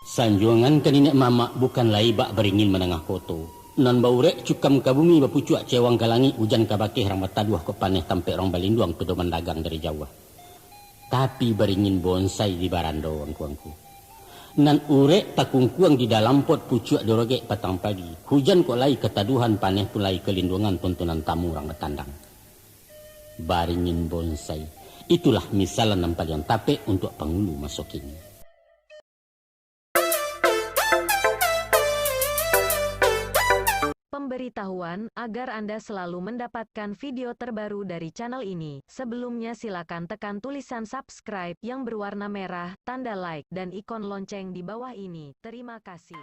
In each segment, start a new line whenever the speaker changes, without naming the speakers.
Sanjuangan ke nenek mama bukan lai bak beringin menengah koto. Nan baurek cukam ka bumi bapucuak cewang ka langit hujan ka bakih rang bataduah ke paneh tampe rong balinduang pedoman dagang dari Jawa. Tapi beringin bonsai di barando angkuangku. Nan urek takungkuang di dalam pot pucuak dorogek patang pagi. Hujan kok lai ketaduhan paneh pun lai kelindungan tontonan tamu rang betandang. Baringin bonsai. Itulah misalan nampal yang tape untuk penghulu masuk ini.
Pemberitahuan agar Anda selalu mendapatkan video terbaru dari channel ini. Sebelumnya silakan tekan tulisan subscribe yang berwarna merah, tanda like, dan ikon lonceng di bawah ini. Terima kasih.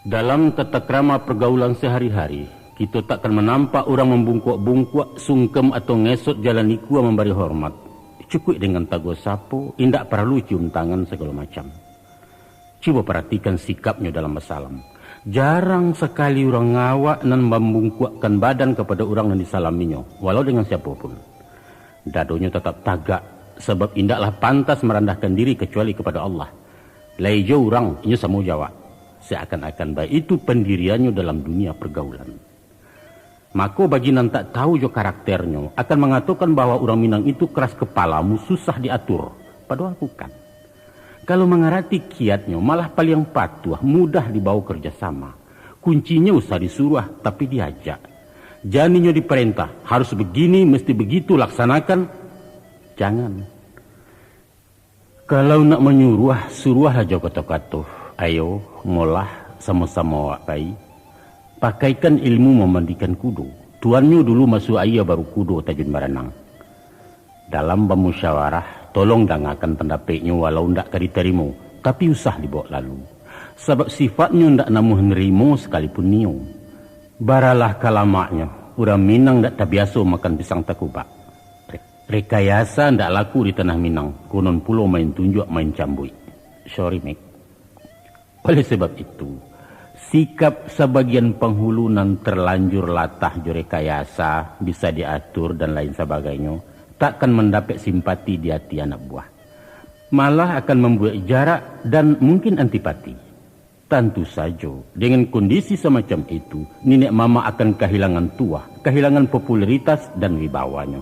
Dalam tata krama pergaulan sehari-hari, kita takkan menampak orang membungkuak-bungkuak, sungkem atau ngesot jalan ikua memberi hormat. Cukup dengan tago sapu, indak perlu cium tangan segala macam. Coba perhatikan sikapnya dalam bersalam. Jarang sekali orang ngawak dan membungkuakkan badan kepada orang yang disalaminya, walau dengan siapapun. Dadonya tetap tagak, sebab indaklah pantas merendahkan diri kecuali kepada Allah. Laijo orang, ini semua jawab. Seakan-akan baik itu pendiriannya dalam dunia pergaulan. Maka bagi nan tak tahu jo karakternya akan mengatakan bahwa orang Minang itu keras kepalamu, susah diatur. Padahal bukan. Kalau mengerti kiatnya malah paling patuh, mudah dibawa kerjasama. Kuncinya usah disuruh tapi diajak. Janinya diperintah, harus begini, mesti begitu, laksanakan. Jangan. Kalau nak menyuruh, suruh aja kata-kata. Ayo, ngolah sama-sama wakai. Pakaikan ilmu memandikan kudo. Tuannya dulu masuk ayah baru kudo tajun baranang. Dalam bermusyawarah, tolong dangakan pendapatnya walau ndak diterima, tapi usah dibawa lalu. Sebab sifatnya ndak namuh nerimo sekalipun niu. Baralah kalamaknya, orang Minang ndak terbiasa makan pisang takubak. Rekayasa ndak laku di tanah Minang, konon pulau main tunjuk main cambui. Sorry, Mek. Oleh sebab itu, sikap sebagian penghulu nan terlanjur latah jurekayasa, bisa diatur dan lain sebagainya, takkan mendapat simpati di hati anak buah. Malah akan membuat jarak dan mungkin antipati. Tentu saja, dengan kondisi semacam itu, nenek mama akan kehilangan tuah, kehilangan popularitas dan wibawanya.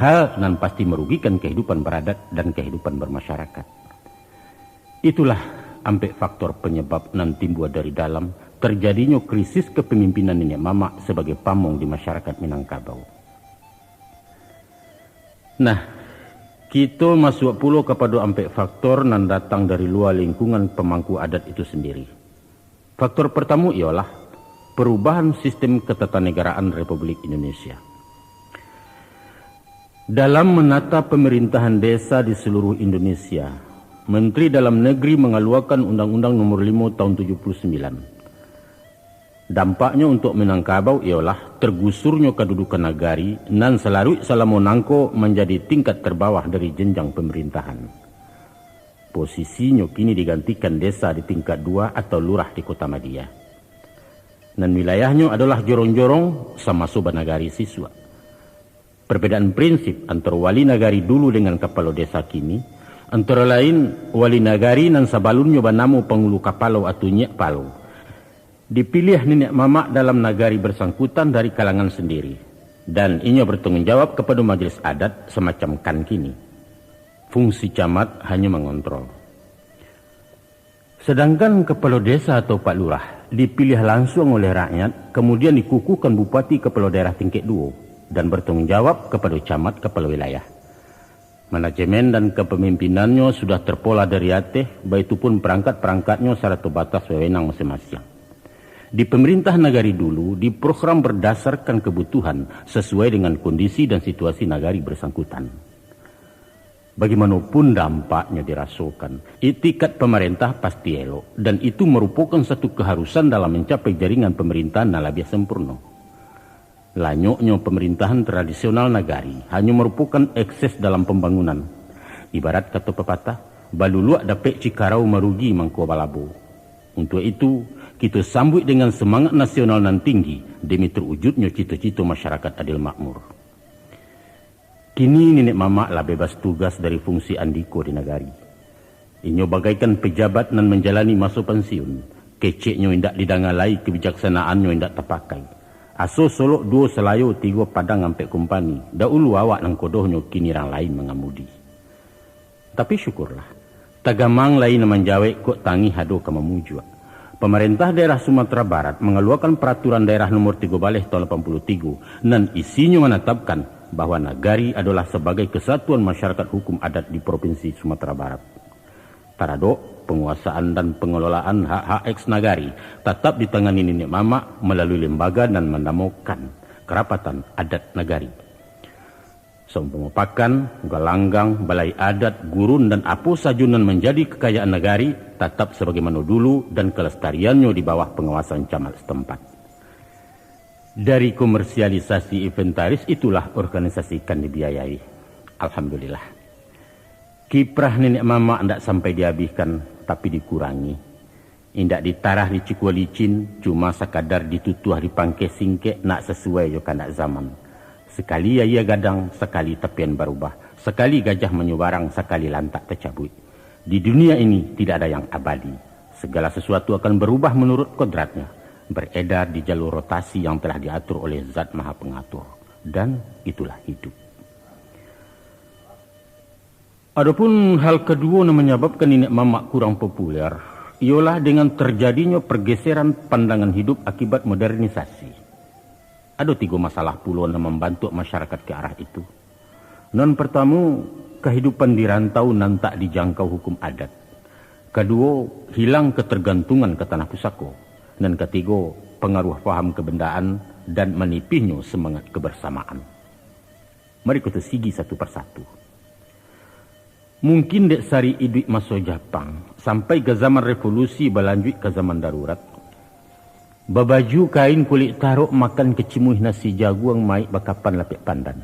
Hal nan pasti merugikan kehidupan beradat dan kehidupan bermasyarakat. Itulah ampek faktor penyebab nan timbul dari dalam terjadinya krisis kepemimpinan nenek mama sebagai pamong di masyarakat Minangkabau. Nah, kita masuk pula kepada ampek faktor nan datang dari luar lingkungan pemangku adat itu sendiri. Faktor pertama ialah perubahan sistem ketatanegaraan Republik Indonesia. Dalam menata pemerintahan desa di seluruh Indonesia, Menteri Dalam Negeri mengeluarkan Undang-Undang Nomor 5 Tahun 79. Dampaknya untuk Minangkabau ialah tergusurnya kedudukan nagari nan selalu Salamonangko menjadi tingkat terbawah dari jenjang pemerintahan. Posisinya kini digantikan desa di tingkat 2 atau lurah di Kota Madia. Dan wilayahnya adalah jorong-jorong sama sobat nagari siswa. Perbedaan prinsip antara wali nagari dulu dengan kepala desa kini, antara lain wali nagari nan sabalunnya banamu penghulu kapalo atau nyek palo. Dipilih nenek mama dalam nagari bersangkutan dari kalangan sendiri. Dan inya bertanggung jawab kepada majelis adat semacam kan kini. Fungsi camat hanya mengontrol. Sedangkan kepala desa atau Pak Lurah dipilih langsung oleh rakyat, kemudian dikukuhkan bupati kepala daerah tingkat 2 dan bertanggung jawab kepada camat kepala wilayah. Manajemen dan kepemimpinannya sudah terpola dari ateh, baik itu pun perangkat-perangkatnya secara terbatas wewenang masing-masing. Di pemerintah nagari dulu diprogram berdasarkan kebutuhan sesuai dengan kondisi dan situasi nagari bersangkutan. Bagaimanapun dampaknya dirasakan, itikat pemerintah pasti elok dan itu merupakan satu keharusan dalam mencapai jaringan pemerintahan nalabia sempurna. Lanyoknya pemerintahan tradisional nagari hanya merupakan ekses dalam pembangunan. Ibarat kata pepatah, baluluak dapet cikarau merugi mangko balabo. Untuk itu, kita sambut dengan semangat nasional nan tinggi demi terwujudnya cita-cita masyarakat adil makmur. Kini nenek mama lah bebas tugas dari fungsi andiko di negari. Inyo bagaikan pejabat nan menjalani masa pensiun. Keceknya indak didangalai, kebijaksanaannya indak terpakai. Aso solok 2 selayo 3 padang ampe kumpani. Dahulu awak nang kodohnya kini orang lain mengamudi. Tapi syukurlah. Tagamang lain menjawab kok tangi hado ke memujua. Pemerintah daerah Sumatera Barat mengeluarkan peraturan daerah nomor 3 Baleh tahun 83 dan isinya menetapkan bahwa nagari adalah sebagai kesatuan masyarakat hukum adat di Provinsi Sumatera Barat. Tarado, penguasaan dan pengelolaan hak-hak ex-nagari tetap ditangani nenek mama melalui lembaga dan menamakan kerapatan adat nagari. Seumpama pakan, galanggang, balai adat, gurun dan apo sajunan menjadi kekayaan nagari tetap sebagaimana dulu dan kelestariannya di bawah pengawasan camat setempat. Dari komersialisasi inventaris itulah organisasi kan dibiayai. Alhamdulillah. Kiprah nenek mama tidak sampai dihabiskan tapi dikurangi. Indak ditarah di cikua licin, cuma sekadar ditutuh di pangke singkek nak sesuai jo kandak zaman. Sekali ia gadang, sekali tepian berubah. Sekali gajah menyubarang, sekali lantak tercabut. Di dunia ini tidak ada yang abadi. Segala sesuatu akan berubah menurut kodratnya. Beredar di jalur rotasi yang telah diatur oleh Zat Maha Pengatur. Dan itulah hidup. Adapun hal kedua yang menyebabkan nenek mamak kurang populer, ialah dengan terjadinya pergeseran pandangan hidup akibat modernisasi. Ada 3 masalah pula yang membantu masyarakat ke arah itu. Non pertama, kehidupan di rantau nan tak dijangkau hukum adat. Kedua, hilang ketergantungan ke tanah pusaka. Dan ketiga, pengaruh faham kebendaan dan menipihnya semangat kebersamaan. Mari kita sigi satu persatu. Mungkin dek sari iduk masa Jepang sampai ke zaman revolusi berlanjut ke zaman darurat. Babaju kain kulit taruk makan kecimuh nasi jagung maik bakapan lapik pandan.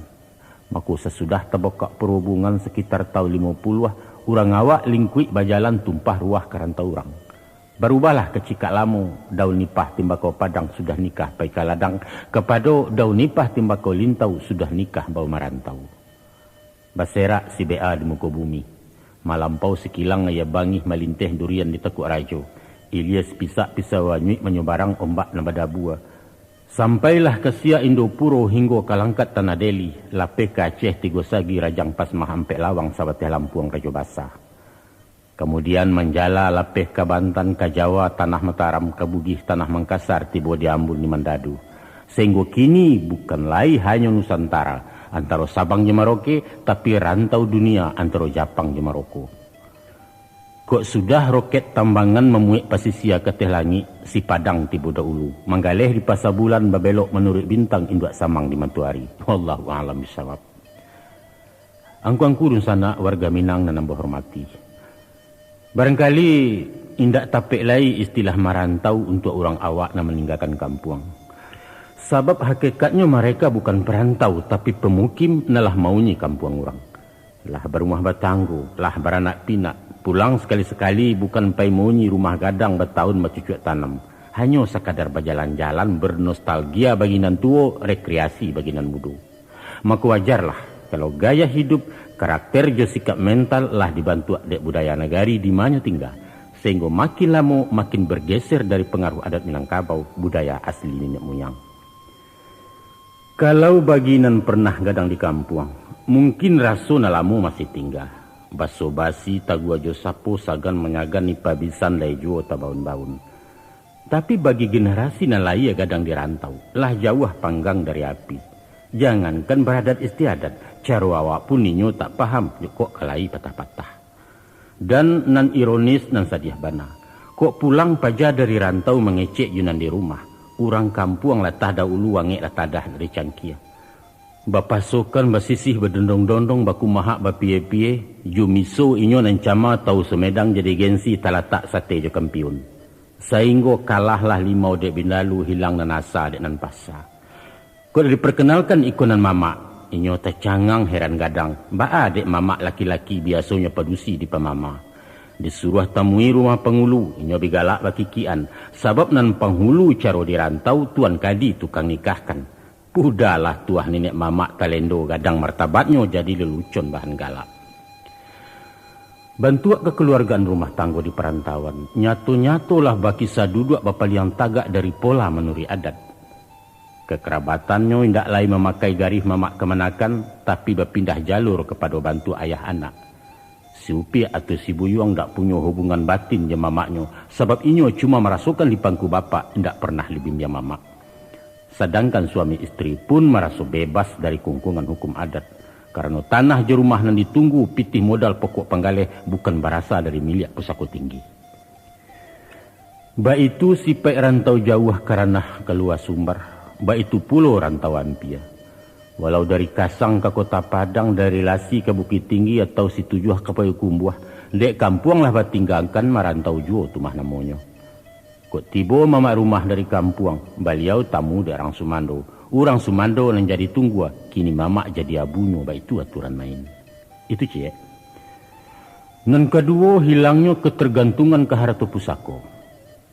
Maka sesudah terbokak perhubungan sekitar tahun 50-ah, orang awak lingkuik bajalan tumpah ruah kerantau orang. Berubahlah kecikak lamo, daun nipah timbakau padang sudah nikah paika ladang, kepada daun nipah timbakau lintau sudah nikah bau marantau. Baserak si BA di muka bumi, malampau sekilang ia bangih malinteh durian di tekuk rajo, Ilyas pisak pisau wanyuik menyebarang ombak nabada bua. Sampailah ke sia Indopuro hingga kalangkat Tanah Deli, lapeh ke Aceh Tigosagi Rajang Pasmah Ampek Lawang Sabateh Lampuang Rajo Basah. Kemudian menjala lapeh ke Bantan, ke Jawa, Tanah Mataram, ke Bugis, Tanah Mangkasar, tiba di Ambon, di Mandadu. Sehingga kini bukan lain hanya Nusantara, antara Sabang di Maroke, tapi rantau dunia antara Jepang di Maroko. Kok sudah roket tambangan memuik pasisia ke teh langit, si Padang tiba dahulu. Manggaleh di pasar bulan, babelok menurut bintang, induak samang di Mantuari. Wallahu a'lam bishawab. Angku-angku sana warga Minang dan nambah hormati. Barangkali indak tapik lai istilah marantau untuk orang awak yang meninggalkan kampung. Sebab hakikatnya mereka bukan perantau tapi pemukim nalah maunya kampung orang. Lah berumah batanggu, lah beranak pinak, pulang sekali-sekali bukan pai maunya rumah gadang bertahun bercucuk tanam. Hanya sekadar berjalan-jalan bernostalgia bagi nan tua, rekreasi bagi nan muda. Maka wajarlah kalau gaya hidup, karakter jo sikap mental lah dibantu dek budaya negari di mana tinggal. Sehingga makin lama makin bergeser dari pengaruh adat Minangkabau, budaya asli nenek moyang. Kalau baginan pernah gadang di kampung, mungkin raso nalamu masih tinggal. Baso basi tagua jo sapo sagan menyagan nipabisan lai juo tabaun-baun. Tapi bagi generasi nalai gadang di rantau, lah jauh panggang dari api. Jangankan beradat istiadat, cara awak pun ninyo tak paham, kok kelai patah-patah. Dan nan ironis nan sadiah bana, kok pulang paja dari rantau mengecek yunan di rumah, orang kampung latah dahulu wangek latadah dari cangkia. Bapasukan basisih berdondong-dondong baku mahak bapie-pie, jumiso inyo nan cama tau semedang jadi gensi talatak sate jo kampiun. Sehingga kalahlah limau dek binalu hilang nan asa dek nan pasa. Kau diperkenalkan ikonan mama, inyo tercangang heran gadang. Ba dek mama laki-laki biasanya padusi di pamama. Disuruh temui rumah penghulu, inyo bigalak bakikian. Sebab nan penghulu caro dirantau tuan kadi tukang nikahkan. Udahlah tuah nenek mamak talendo gadang martabatnya jadi lelucon bahan galak. Bantuak kekeluargaan rumah tangga di perantauan. Nyatu-nyatulah baki saduduk bapa liang tagak dari pola menuri adat. Kekerabatannya tidak lain memakai garis mamak kemenakan, tapi berpindah jalur kepada bantu ayah anak. Si Upi atau si Buyuang tak punya hubungan batin je mamaknya, sebab inyo cuma merasukan di pangku bapak, tidak pernah lebih dia mamak. Sedangkan suami istri pun merasa bebas dari kungkungan hukum adat. Karena tanah je rumah yang ditunggu pitih modal pokok penggalih bukan berasal dari milik pusako tinggi. Ba itu sipai rantau jauh karena keluar sumber. Ba itu pulau rantau ampia. Walau dari Kasang ke Kota Padang, dari Lasi ke Bukit Tinggi atau Situjuh ke Payakumbuh, dek kampung lah batinggalkan merantau juo tumah namanya. Kok tiba mama rumah dari kampung, beliau tamu dari orang Sumando. Orang Sumando yang jadi tunggu, kini mama jadi abunya, baik itu aturan main. Itu cie. Yang kedua, hilangnya ketergantungan ke harta pusako.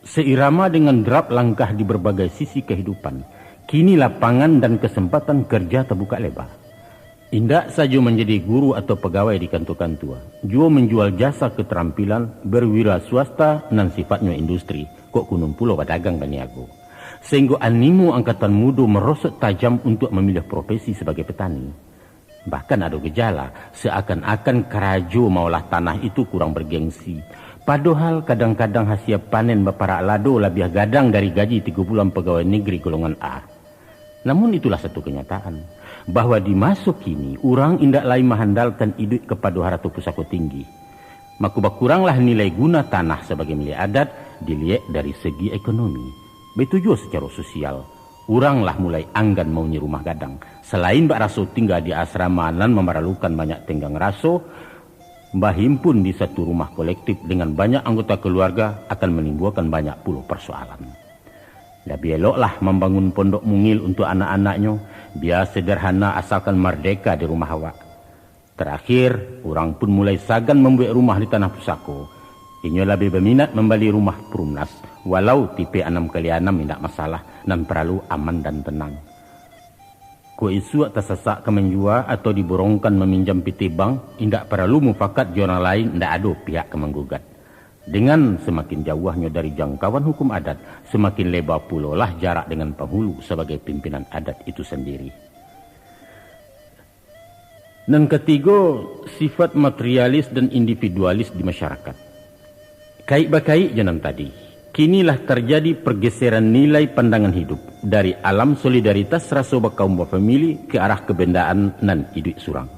Seirama dengan derap langkah di berbagai sisi kehidupan, kini lapangan dan kesempatan kerja terbuka lebar. Indak saja menjadi guru atau pegawai di kantor-kantor, juga menjual jasa keterampilan, berwira swasta dan sifatnya industri. Kok kunum pulau pedagang baniago. Sehingga animo angkatan muda merosot tajam untuk memilih profesi sebagai petani. Bahkan ada gejala seakan-akan kerajo maulah tanah itu kurang bergengsi. Padahal kadang-kadang hasil panen beparak lado lebih gadang dari gaji 3 bulan pegawai negeri golongan A. Namun itulah satu kenyataan, bahwa di masa kini orang indak lain mengandalkan hidup kepada harta pusako tinggi. Maka berkuranglah nilai guna tanah sebagai milik adat dilihat dari segi ekonomi. Begitu juga secara sosial. Oranglah mulai anggan maunya rumah gadang. Selain bak raso tinggal di asrama dan memeralukan banyak tenggang raso, berhimpun di satu rumah kolektif dengan banyak anggota keluarga akan menimbulkan banyak puluh persoalan. Lebih eloklah membangun pondok mungil untuk anak-anaknya, biar sederhana asalkan merdeka di rumah awak. Terakhir, orang pun mulai sagan membuat rumah di tanah pusako. Inyo lebih berminat membeli rumah perumnas, walau tipe 6x6 tidak masalah dan perlu aman dan tenang. Ko isu tersesak ke menjual atau diborongkan meminjam PT bank, tidak perlu mufakat jurnal lain, tidak ada pihak ke menggugat. Dengan semakin jauhnya dari jangkauan hukum adat, semakin lebar pula lah jarak dengan penghulu sebagai pimpinan adat itu sendiri. Dan ketiga, sifat materialis dan individualis di masyarakat. Kait-bakait jenam tadi, kinilah terjadi pergeseran nilai pandangan hidup dari alam solidaritas rasa kaum famili ke arah kebendaan dan hidup surang.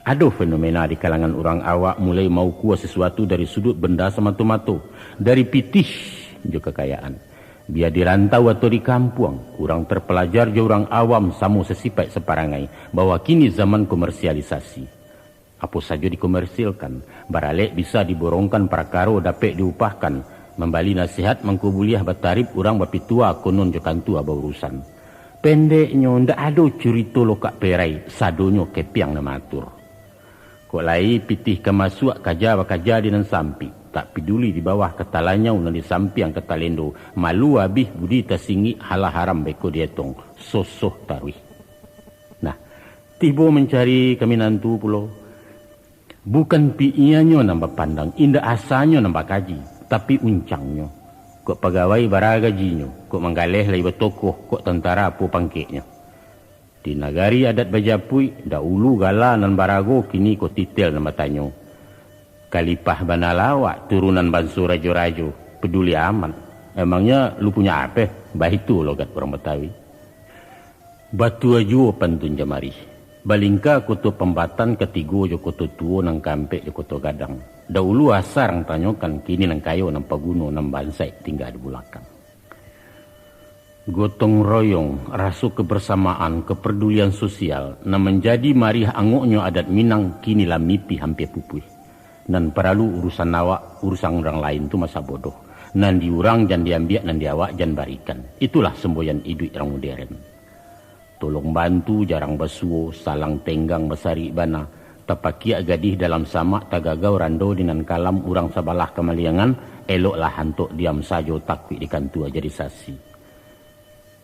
Ada fenomena di kalangan orang awak mulai mau kuas sesuatu dari sudut benda semata-mata, dari pitih juga kekayaan. Biar di rantau atau di kampung, orang terpelajar je orang awam sama sesipai separangai bahwa kini zaman komersialisasi. Apa saja dikomersilkan, baralek bisa diborongkan prakaro dapat diupahkan, membali nasihat mengkubuliah batarib orang bapitua konon jokantua baurusan. Pendeknya ndak ada cerita lokak perai, sadonyo kepiang namatur. Kok lai pitih kemasuk kaja di nan sampi, tak peduli di bawah ketalanya unan di sampi yang ketalendo, malu habis budi tersingi halah haram beko dietong, sosoh tarwih. Nah, tiba mencari keminantu pulau. Bukan piiannya nambah pandang, indah asanya nambah kaji, tapi uncangnya. Kok pegawai bara gajinya, kok menggaleh lai betokoh, kok tentara apa pangkeknya. Di nagari adat Bajapui, dahulu gala nan barago, kini kok titel nama tanyo. Kalipah Banalawa, turunan Bansu Rajo-Rajo, peduli aman. Emangnya lu punya apa? Bah itu logat orang Betawi. Batu ajo pantun jamari. Balingka kutu pembatan ketigo jo kutu tuo nang kampek jo kutu gadang. Dahulu asar ang tanyokan, kini nang kayo nang paguno nang bansai tinggal di belakang. Gotong royong, rasa kebersamaan, kepedulian sosial, na menjadi marih angoknya adat Minang kini lah mipi hampir pupui. Nan perlu urusan awak, urusan orang lain tu masa bodoh. Nan diurang jan diambiak, nan diawak jan barikan. Itulah semboyan hidup orang modern. Tolong bantu jarang basuo, salang tenggang besari bana. Tapakia gadih dalam samak tagagau rando dinan kalam urang sabalah kemaliangan, eloklah hantuk diam sajo takwi di kantua jadi sasi.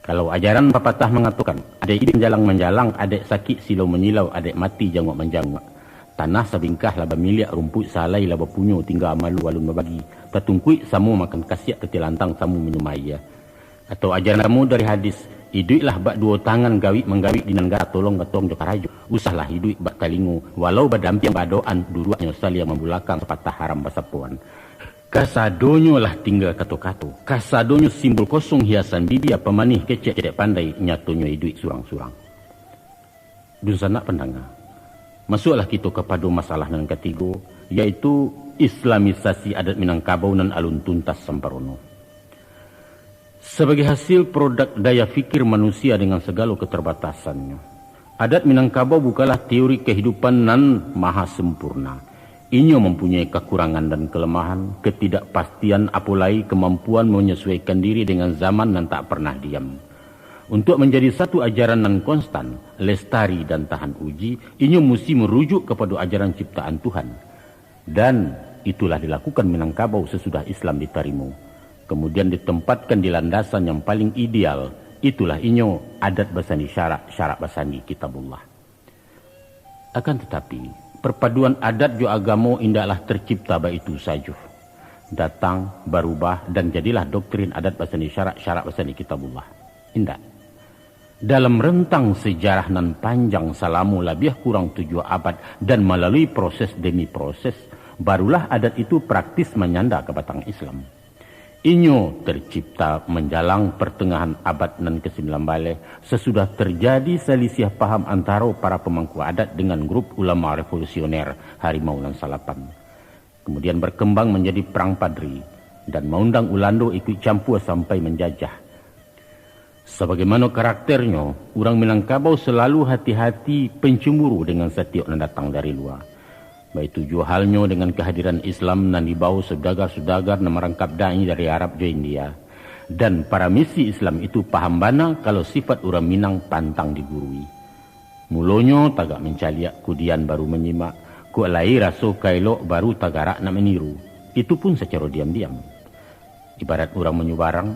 Kalau ajaran pepatah mengatakan, adek hidup menjalang-menjalang, adek sakit silau menyilau, adek mati jangok-menjangok. Tanah sabingkah laba miliak, rumput salai laba punyo, tinggal malu walun membagi. Tatungkui samu makan kasiak ketilantang samu minum air. Atau ajaran kamu dari hadis, hiduiklah bak dua tangan gawik menggawik di negara tolong gatong jokarajo. Usahlah hiduik bak talingu, walau badampiang badoan duruaknya salia membulakang sepatah haram basapuan. Kasadonyo lah tinggal kato-kato. Kasadonyo simbol kosong hiasan bibia pemanih kecek cedek pandai nyatonyo hiduik surang-surang. Dun sanak pendengar. Masuklah kita kepada masalah yang ketiga, yaitu Islamisasi adat Minangkabau dan alun tuntas Samparono. Sebagai hasil produk daya fikir manusia dengan segala keterbatasannya, adat Minangkabau bukanlah teori kehidupan nan maha sempurna. Inyo mempunyai kekurangan dan kelemahan, ketidakpastian, apalagi kemampuan menyesuaikan diri dengan zaman dan tak pernah diam. Untuk menjadi satu ajaran nan konstan, lestari dan tahan uji, inyo mesti merujuk kepada ajaran ciptaan Tuhan. Dan itulah dilakukan Minangkabau sesudah Islam diterima. Kemudian ditempatkan di landasan yang paling ideal. Itulah inyo adat basani syarak basani kitabullah. Akan tetapi, perpaduan adat jo agama indahlah tercipta baik itu saja. Datang, berubah dan jadilah doktrin adat basani syarak basani kitabullah. Indah. Dalam rentang sejarah nan panjang selama lebih kurang 7 abad dan melalui proses demi proses, barulah adat itu praktis menyanda ke batang Islam. Inyo tercipta menjalang pertengahan abad nan ke-19 sesudah terjadi selisih paham antara para pemangku adat dengan grup ulama revolusioner Harimau nan Salapan. Kemudian berkembang menjadi perang Padri dan mengundang Ulando ikut campur sampai menjajah. Sebagaimana karakternya, orang Minangkabau selalu hati-hati pencemburu dengan setiap yang datang dari luar. Baik tujuh halnya dengan kehadiran Islam dan dibawa saudagar-saudagar yang merangkap da'i dari Arab ke India. Dan para misi Islam itu paham bana kalau sifat orang Minang pantang digurui. Mulanya tagak mencaliak, kudian baru menyimak. Ku lai raso kailok baru tagarak nak meniru. Itu pun secara diam-diam. Ibarat orang menyubarang,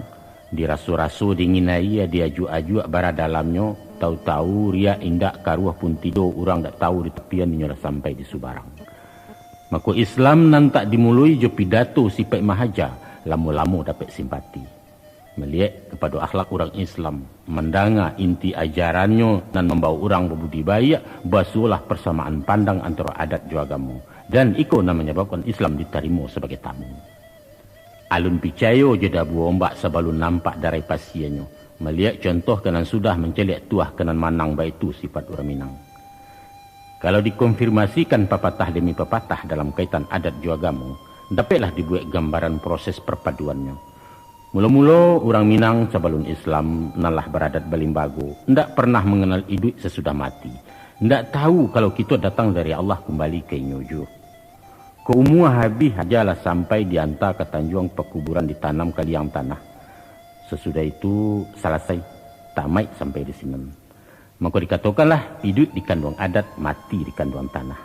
dirasu-rasu dinginai ya diaju-aju bara dalamnya, tahu-tahu ria indak karuah pun tidur orang tak tahu di tepian nyolah sampai di Subarang. Maka Islam nan tak dimulai jo pidato sifat mahaja, lama-lama dapat simpati. Melihat kepada akhlak orang Islam, mendanga inti ajarannya dan membawa orang berbudi baik, basulah persamaan pandang antara adat jo agama. Dan itu namanya menyebabkan Islam diterima sebagai tamu. Alun picayo jeda buah ombak sebelum nampak dari pasiennya. Melihat contoh kanan sudah mencelik tuah kanan manang baik itu sifat orang Minang. Kalau dikonfirmasikan pepatah demi pepatah dalam kaitan adat juagamu, dapatlah dibuat gambaran proses perpaduannya. Mula-mula orang Minang sebelum Islam nalah beradat Balimbago, ndak pernah mengenal hidup sesudah mati. Ndak tahu kalau kita datang dari Allah kembali ke Inyojo. Keumua habis hajalah sampai diantar ke Tanjung pekuburan ditanam ke liang tanah. Sesudah itu selesai, tamat sampai di sini. Maka dikatakanlah hidup di kandung adat, mati di kandung tanah.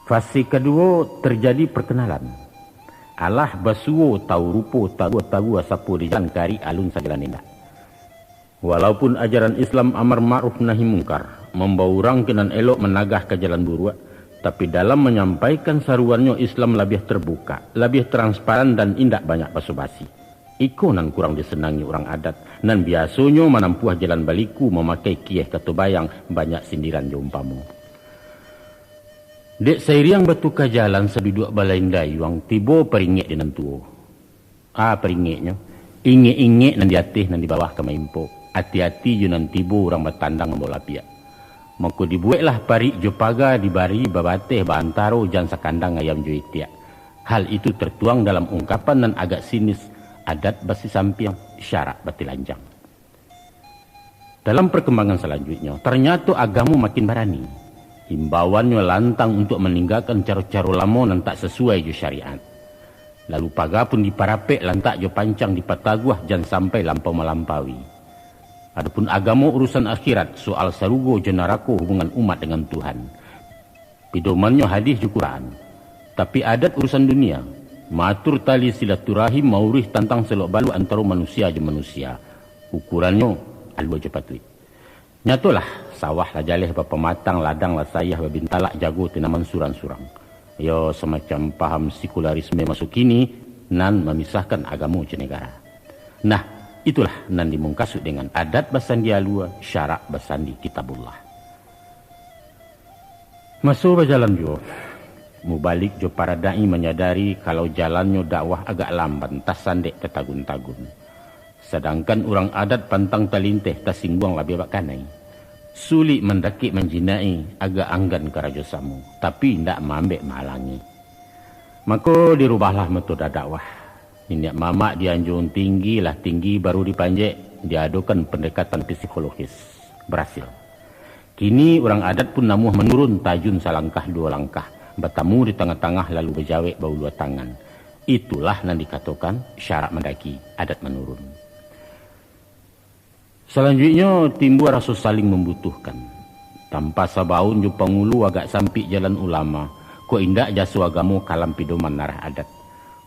Fase kedua terjadi perkenalan. Allah basuo tahu rupo tahu sapu di jalan kari alun sajalan indah. Walaupun ajaran Islam amar ma'ruf nahi mungkar, membawa orang kenan elok menagah ke jalan buruk, tapi dalam menyampaikan saruannya Islam lebih terbuka, lebih transparan dan indak banyak basa-basi. Iko nan kurang disenangi orang adat, nan biasanya menampuh jalan baliku memakai kieh katobayang banyak sindiran jompamu. Dek sairiang bertukar jalan sebiduk balai yang tiba peringit dengan tuo. Peringitnya. Ingit-ingit nan di atas nan di bawah ke maimpo. Hati-hati je nan tiba orang bertandang membawa piak. Maka dibuatlah parik jo paga dibari babateh bantaro jan sakandang ayam jo itiak. Hal itu tertuang dalam ungkapan dan agak sinis adat basi sampiang syarak bati lanjang. Dalam perkembangan selanjutnya, ternyata agama makin berani. Himbauannya lantang untuk meninggalkan cara-cara lama yang tak sesuai jo syariat. Lalu paga pun diparapek lantak jo pancang dipataguah jan sampai lampau melampaui. Adapun agama urusan akhirat, soal sarugo jenarako hubungan umat dengan Tuhan. Pidomannya hadis ju Quran. Tapi adat urusan dunia, matur tali silaturahim maurih tentang selok balu antara manusia je manusia. Ukurannya alu aja patui. Nyatulah sawah lah jaleh berpematang ladang lah sayah babintalak jago tinaman surang-surang. Yo semacam paham sekularisme masuk kini nan memisahkan agama je negara. Nah, itulah nan dimungkasut dengan adat basandi alua, syarak basandi kitabullah. Masuk berjalan jo. Mubalik jo para da'i menyadari kalau jalannya dakwah agak lambat, tas sandek tertagun-tagun. Sedangkan orang adat pantang talinteh tasingguang labi bakanai. Sulit mendaki menjinai agak anggan ke Raja Samu, tapi tidak mambek mahalangi. Maka dirubahlah metode dakwah. Minyak mamak dianjung tinggi lah tinggi baru dipanjek, diadukan pendekatan psikologis. Berhasil. Kini orang adat pun namuh menurun tajun salangkah dua langkah, bertemu di tengah-tengah lalu berjawek bau dua tangan. Itulah yang dikatakan syarat mendaki, adat menurun. Selanjutnya timbul rasa saling membutuhkan. Tanpa sabaun jo pengulu agak sampik jalan ulama, ko indak jasu agamo kalam pidoman narah adat.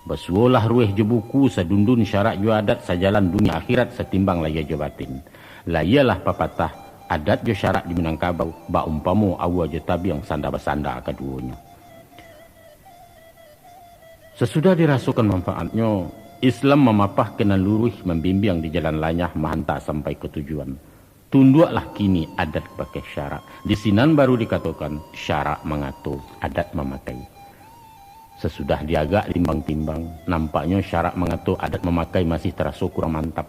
Basuolah rueh je buku sadundun syarat jo adat sajalan dunia akhirat setimbang laya jo batin. Layalah papatah adat jo syarat di Minangkabau, ba umpamo awa jo tabiang sanda-basanda keduanya. Sesudah dirasukan manfaatnya, Islam memapah kena luruh membimbing di jalan lanyah mahanta sampai ke tujuan. Tunduklah kini adat pakai syarak. Di sinan baru dikatakan syarak mengatur, adat memakai. Sesudah diagak timbang-timbang, nampaknya syarak mengatur, adat memakai masih terasa kurang mantap.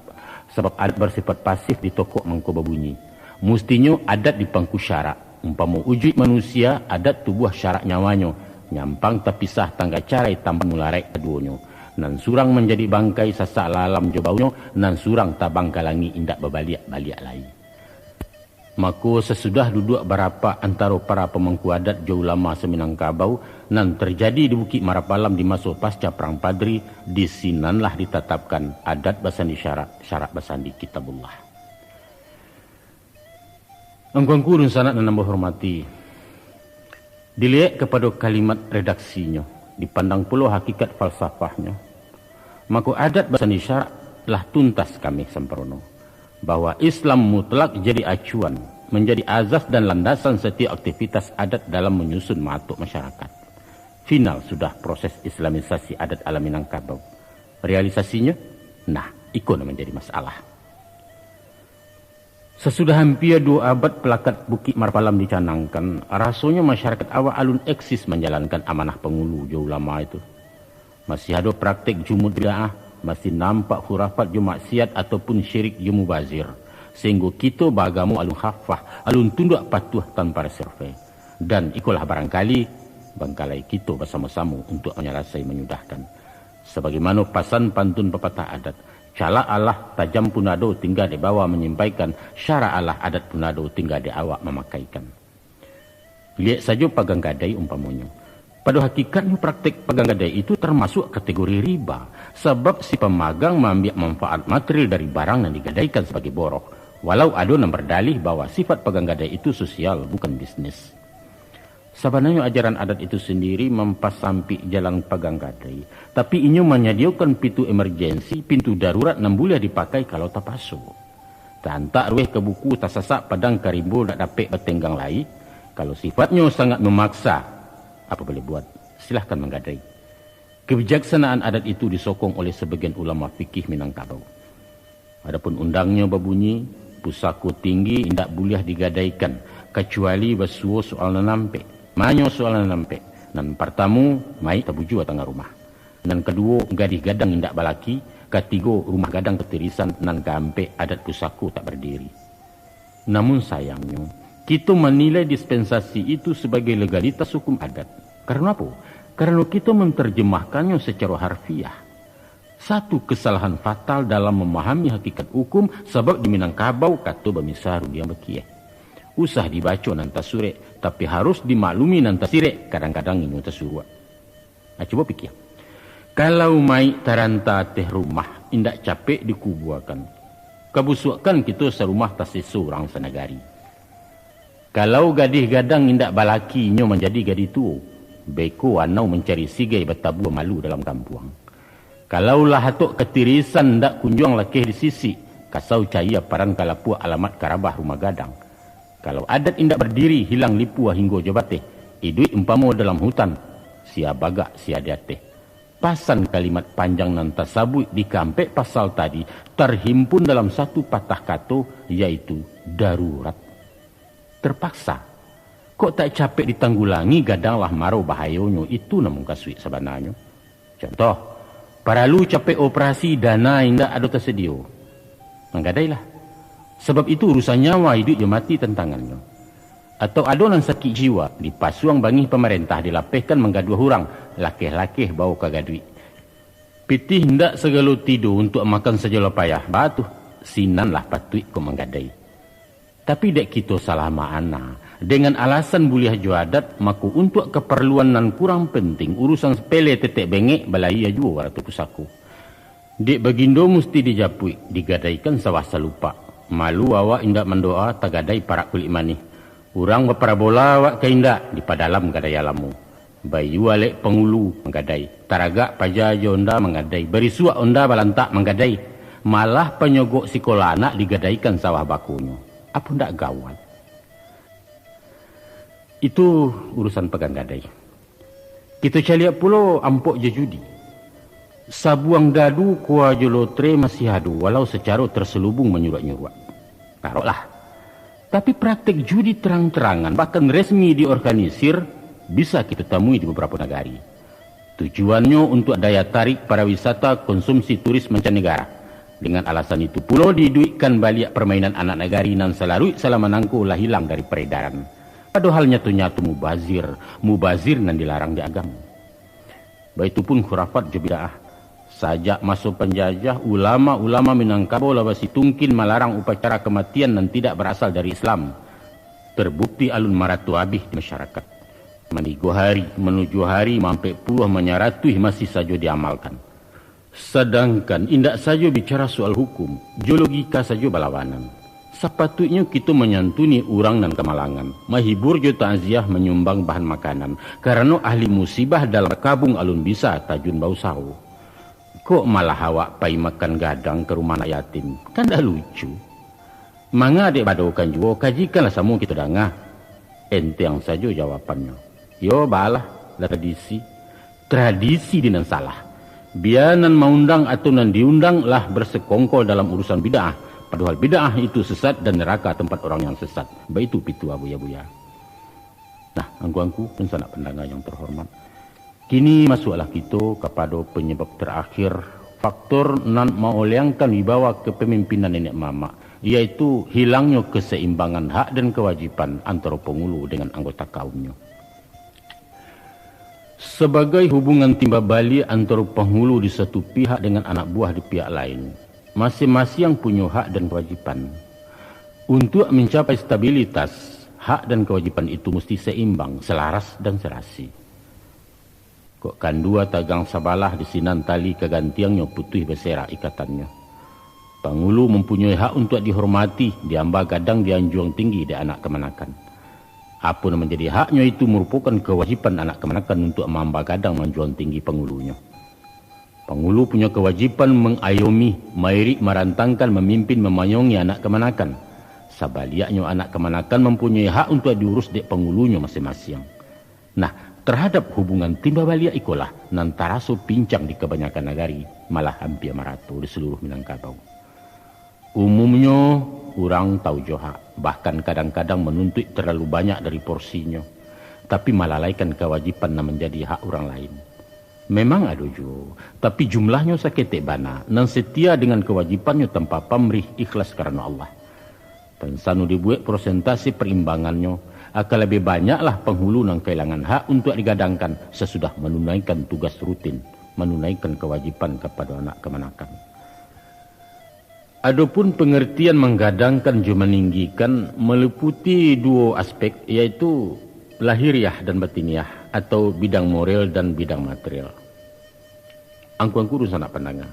Sebab adat bersifat pasif di tokok mangko berbunyi. Mustinya adat dipangku syarak. Umpama wujud manusia, adat tubuh syarak nyawanya. Nyampang terpisah tangga carai tanpa mularek keduanya. Nan surang menjadi bangkai sasak lalam jobaunya, nan surang tabang kalangi indak berbaliak-baliak lain. Maka sesudah duduk berapa antara para pemangku adat jauh lama Seminangkabau, nan terjadi di Bukit Marapalam di masa pasca Perang Padri, di sinanlah ditetapkan adat basandi syarak, syarak basandi kitabullah. Angkuangku dan sanat dan nambah hormati, dilihat kepada kalimat redaksinya, dipandang pula hakikat falsafahnya, maka adat basandi syarak telah tuntas kami sempurna, bahwa Islam mutlak jadi acuan, menjadi azas dan landasan setiap aktivitas adat dalam menyusun matuk masyarakat. Final sudah proses islamisasi adat ala Minangkabau. Realisasinya, nah, ikut menjadi masalah. Sesudah hampir 2 abad pelakat Bukit Marapalam dicanangkan, rasanya masyarakat awak alun eksis menjalankan amanah pengulu jauh lama itu. Masih ada praktik jumud bid'ah, masih nampak khurafat je maksiat ataupun syirik je mubazir. Sehingga kita beragamu alun khafah, alun tunduk patuh tanpa reserve. Dan ikulah barangkali bangkalai kita bersama-sama untuk menyelesaikan menyudahkan. Sebagaimana pasan pantun pepatah adat, cala Allah tajam punado tinggal di bawah menyampaikan, syara Allah adat punado tinggal di awak memakaikan. Lihat saja pagang gadai umpamanya. Pada hakikatnya praktik pagang gadai itu termasuk kategori riba. Sebab si pemagang mengambil manfaat material dari barang yang digadaikan sebagai borok. Walau ada yang berdalih bahwa sifat pagang gadai itu sosial, bukan bisnis. Sebenarnya ajaran adat itu sendiri mempasampi jalan pagang gadai. Tapi ini menyediakan pintu emergensi, pintu darurat yang boleh dipakai kalau tak pasu. Tak rueh ke buku tak sasak padang karimbo tak dapat bertenggang lai. Kalau sifatnya sangat memaksa, apa boleh buat? Silahkan menggadai. Kebijaksanaan adat itu disokong oleh sebagian ulama fikih Minangkabau. Adapun undangnya berbunyi, pusaka tinggi tidak boleh digadaikan kecuali bersuo soal nampek. Manyo soal nampek. Dan pertama, mai tabuju tengah rumah. Dan kedua, gadih gadang indak balaki. Ketiga, rumah gadang ketirisan nan kampe adat pusaka tak berdiri. Namun sayangnya, kita menilai dispensasi itu sebagai legalitas hukum adat. Karena apa? Karena kita menerjemahkannya secara harfiah. Satu kesalahan fatal dalam memahami hakikat hukum, sebab di Minangkabau kata bamisaru dia bekieh. Usah dibaca nanta surek, tapi harus dimaklumi nanta sirek, kadang-kadang ini tersuruh. Nah, coba pikir. Kalau mai taranta teh rumah, indak capek dikubuakan. Kebusukan kita serumah tasisu orang senegari. Kalau gadih gadang indak balakinya menjadi gadih tua, beko anau mencari sigai bertabuh malu dalam kampung. Kalaulah hatuk ketirisan ndak kunjung lakih di sisi, Kasau caya paran kalapua alamat karabah rumah gadang. Kalau adat indak berdiri hilang lipua hingga jabate. Idui umpamo dalam hutan. Sia bagak sia diate. Pasan kalimat panjang nan tasabui di kampek pasal tadi terhimpun dalam satu patah kata, yaitu darurat. Terpaksa. Kok tak capek ditanggulangi gadanglah maro bahayonyo, itu namun kasui sebenarnya. Contoh, para lu capek operasi dana indak ada tersedia. Menggadailah. Sebab itu urusan nyawa hidup je mati tentangannya. Atau adonan sakit jiwa dipasuang bangih pemerintah dilapehkan menggaduh hurang, lakeh-lakeh bau kagadui. Pitih hendak segala tidur untuk makan sajalah payah. Batu sinanlah patui ko menggadai. Tapi dek kita salah makna. Dengan alasan buliah juadat, maku untuk keperluan nan kurang penting, urusan sepele tetek bengek balai jua waratu pusaku. Dek bagindo mesti dijapui, digadaikan sawasa lupa. Malu awak indak mendoa tagadai para kulit manih. Urang baparabola awak ke indak di padalam gadai alamu. Bayu alek pengulu menggadai. Taragak pajajo onda menggadai. Berisuak onda balantak menggadai. Malah penyogok sekolah anak digadaikan sawah bakunya. Apa ndak gawat? Itu urusan pegang gadai. Kita caliak pulo ampok je judi. Sabuang dadu kuah jolotre masih adu walau secara terselubung menyurat-nyurat. Taruhlah. Tapi praktek judi terang-terangan bahkan resmi diorganisir bisa kita temui di beberapa negara. Tujuannya untuk daya tarik para wisata konsumsi turis mancanegara. Dengan alasan itu pulau diduitkan balik permainan anak negari nan selarui selama nangku lah hilang dari peredaran. Padahal nyatu-nyatu mubazir nan dilarang di agama. Baitupun khurafat je bid'ah. Sajak masuk penjajah, ulama-ulama Minangkabau labasi tungkin melarang upacara kematian nan tidak berasal dari Islam. Terbukti alun maratu abih di masyarakat. Mandi hari menuju hari mampe puluh menyaratui masih saja diamalkan. Sedangkan indak saja bicara soal hukum, geologika saja balawanan. Sepatutnya kita menyantuni orang dan kemalangan, menghibur jo takziah menyumbang bahan makanan, karena ahli musibah dalam kabung alun bisa tajun bau sawo. Kok malah awak pai makan gadang ke rumah anak yatim? Kan dah lucu. Manga dek badokan juga, kajikanlah semua kita dangah. Ente yang saja jawabannya. Yo balah, tradisi. Tradisi dinan salah. Bianan maundang atau nan diundang lah bersekongkol dalam urusan bid'ah. Padahal bid'ah itu sesat dan neraka tempat orang yang sesat. Baik itu pitu abuya-buya. Nah, angku-angku dan sanak pendengar yang terhormat. Kini masuklah kita kepada penyebab terakhir. Faktor nan mauliangkan wibawa kepemimpinan nenek mama. Yaitu hilangnya keseimbangan hak dan kewajiban antara penghulu dengan anggota kaumnya. Sebagai hubungan timba balik antara penghulu di satu pihak dengan anak buah di pihak lain, masing-masing punya hak dan kewajiban. Untuk mencapai stabilitas, hak dan kewajiban itu mesti seimbang, selaras dan serasi. Kok kan dua tagang sabalah di sinan tali kegantiangnya putih bersera ikatannya. Penghulu mempunyai hak untuk dihormati, diamba gadang dianjuang tinggi di anak kemanakan. Apa yang menjadi haknya itu merupakan kewajiban anak kemanakan untuk mamba gadang menjual tinggi penghulunya. Penghulu punya kewajiban mengayomi, mairik, merantangkan, memimpin, memayungi anak kemanakan. Sabaliaknya anak kemanakan mempunyai hak untuk diurus dek penghulunya masing-masing. Nah, terhadap hubungan timba baliak ikolah nan taraso pincang di kebanyakan negari, malah hampir merata di seluruh Minangkabau. Umumnya orang tahu johak, bahkan kadang-kadang menuntut terlalu banyak dari porsinya, tapi melalaikan kewajiban yang menjadi hak orang lain. Memang ada juga, tapi jumlahnya saketek bana, nan setia dengan kewajibannya tanpa pamrih ikhlas karena Allah. Pensanu dibuat persentase perimbangannya, akan lebih banyaklah penghulu yang kehilangan hak untuk digadangkan sesudah menunaikan tugas rutin, menunaikan kewajiban kepada anak kemanakan. Adapun pengertian menggadangkan juga meninggikan meliputi dua aspek, yaitu lahiriah dan batiniah atau bidang moral dan bidang material. Angku-angku urusan anak pandangan.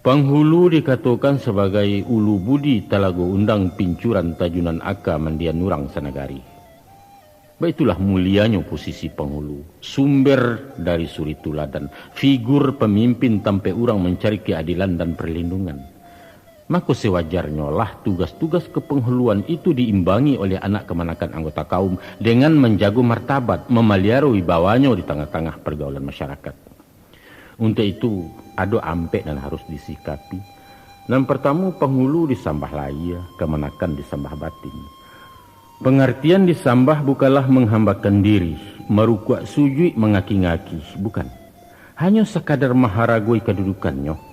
Penghulu dikatakan sebagai ulu budi talago undang pincuran tajunan aka mandian nurang sanagari. Baitulah mulianya posisi penghulu, sumber dari suri tuladan, figur pemimpin sampai orang mencari keadilan dan perlindungan. Maka sewajarnya lah tugas-tugas kepenghuluan itu diimbangi oleh anak kemanakan anggota kaum dengan menjaga martabat, memelihara wibawanya di tengah-tengah pergaulan masyarakat. Untuk itu, ada ampek dan harus disikapi. Yang pertama, penghulu disambah laya, kemanakan disambah batin. Pengertian disambah bukanlah menghambakan diri, merukuak sujud mengaki-ngaki, bukan. Hanya sekadar maharagoi kedudukannya.